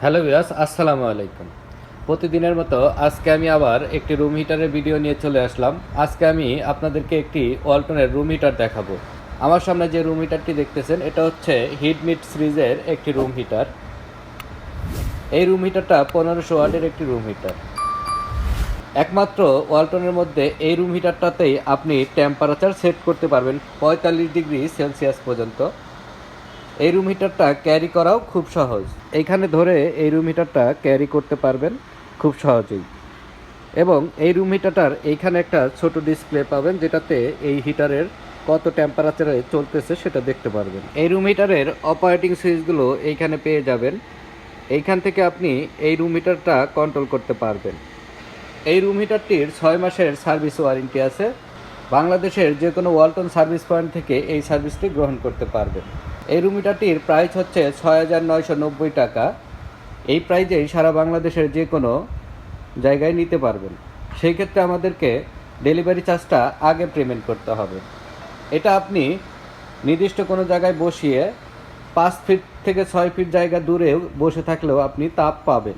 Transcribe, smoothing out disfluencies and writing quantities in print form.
Hello viewers, আসসালামু আলাইকুম। প্রতিদিনের মতো আজকে আমি আবার একটি রুম হিটারের ভিডিও নিয়ে চলে আসলাম। আজকে আমি আপনাদেরকে একটি ওয়ালটনের রুম হিটার দেখাবো। আমার সামনে যে রুম হিটারটি দেখতেছেন এটা হচ্ছে হিটমিট সিরিজের একটি রুম হিটার। এই রুম হিটারটা 1500 ওয়াটের একটি রুম হিটার। একমাত্র ওয়ালটনের মধ্যে এই রুম হিটারটাতেই আপনি টেম্পারেচার সেট করতে পারবেন 45 ডিগ্রি সেলসিয়াস পর্যন্ত। এই রুম হিটারটা ক্যারি করাও খুব সহজ। এইখানে ধরে এই রুম হিটারটা ক্যারি করতে পারবেন খুব সহজেই। এবং এই রুম হিটারটার এইখানে একটা ছোট ডিসপ্লে পাবেন, যেটাতে এই হিটারের কত টেম্পারেচারে চলতেছে সেটা দেখতে পারবেন। এই রুম হিটারের অপারেটিং সুইচগুলো এইখানে পেয়ে যাবেন। এইখান থেকে আপনি এই রুম হিটারটা কন্ট্রোল করতে পারবেন। এই রুম হিটারটির 6 মাসের সার্ভিস ওয়ারেন্টি আছে। বাংলাদেশের যে কোনো ওয়ালটন সার্ভিস পয়েন্ট থেকে এই সার্ভিসটি গ্রহণ করতে পারবেন। এই রুম হিটারটির প্রাইস হচ্ছে ৬,৯৯০ টাকা। এই প্রাইজেই সারা বাংলাদেশের যে কোনো জায়গায় নিতে পারবেন। সেই ক্ষেত্রে আমাদেরকে ডেলিভারি চার্জটা আগে পেমেন্ট করতে হবে। এটা আপনি নির্দিষ্ট কোনো জায়গায় বসিয়ে 5 ফিট থেকে 6 ফিট জায়গা দূরেও বসে থাকলেও আপনি তাপ পাবেন।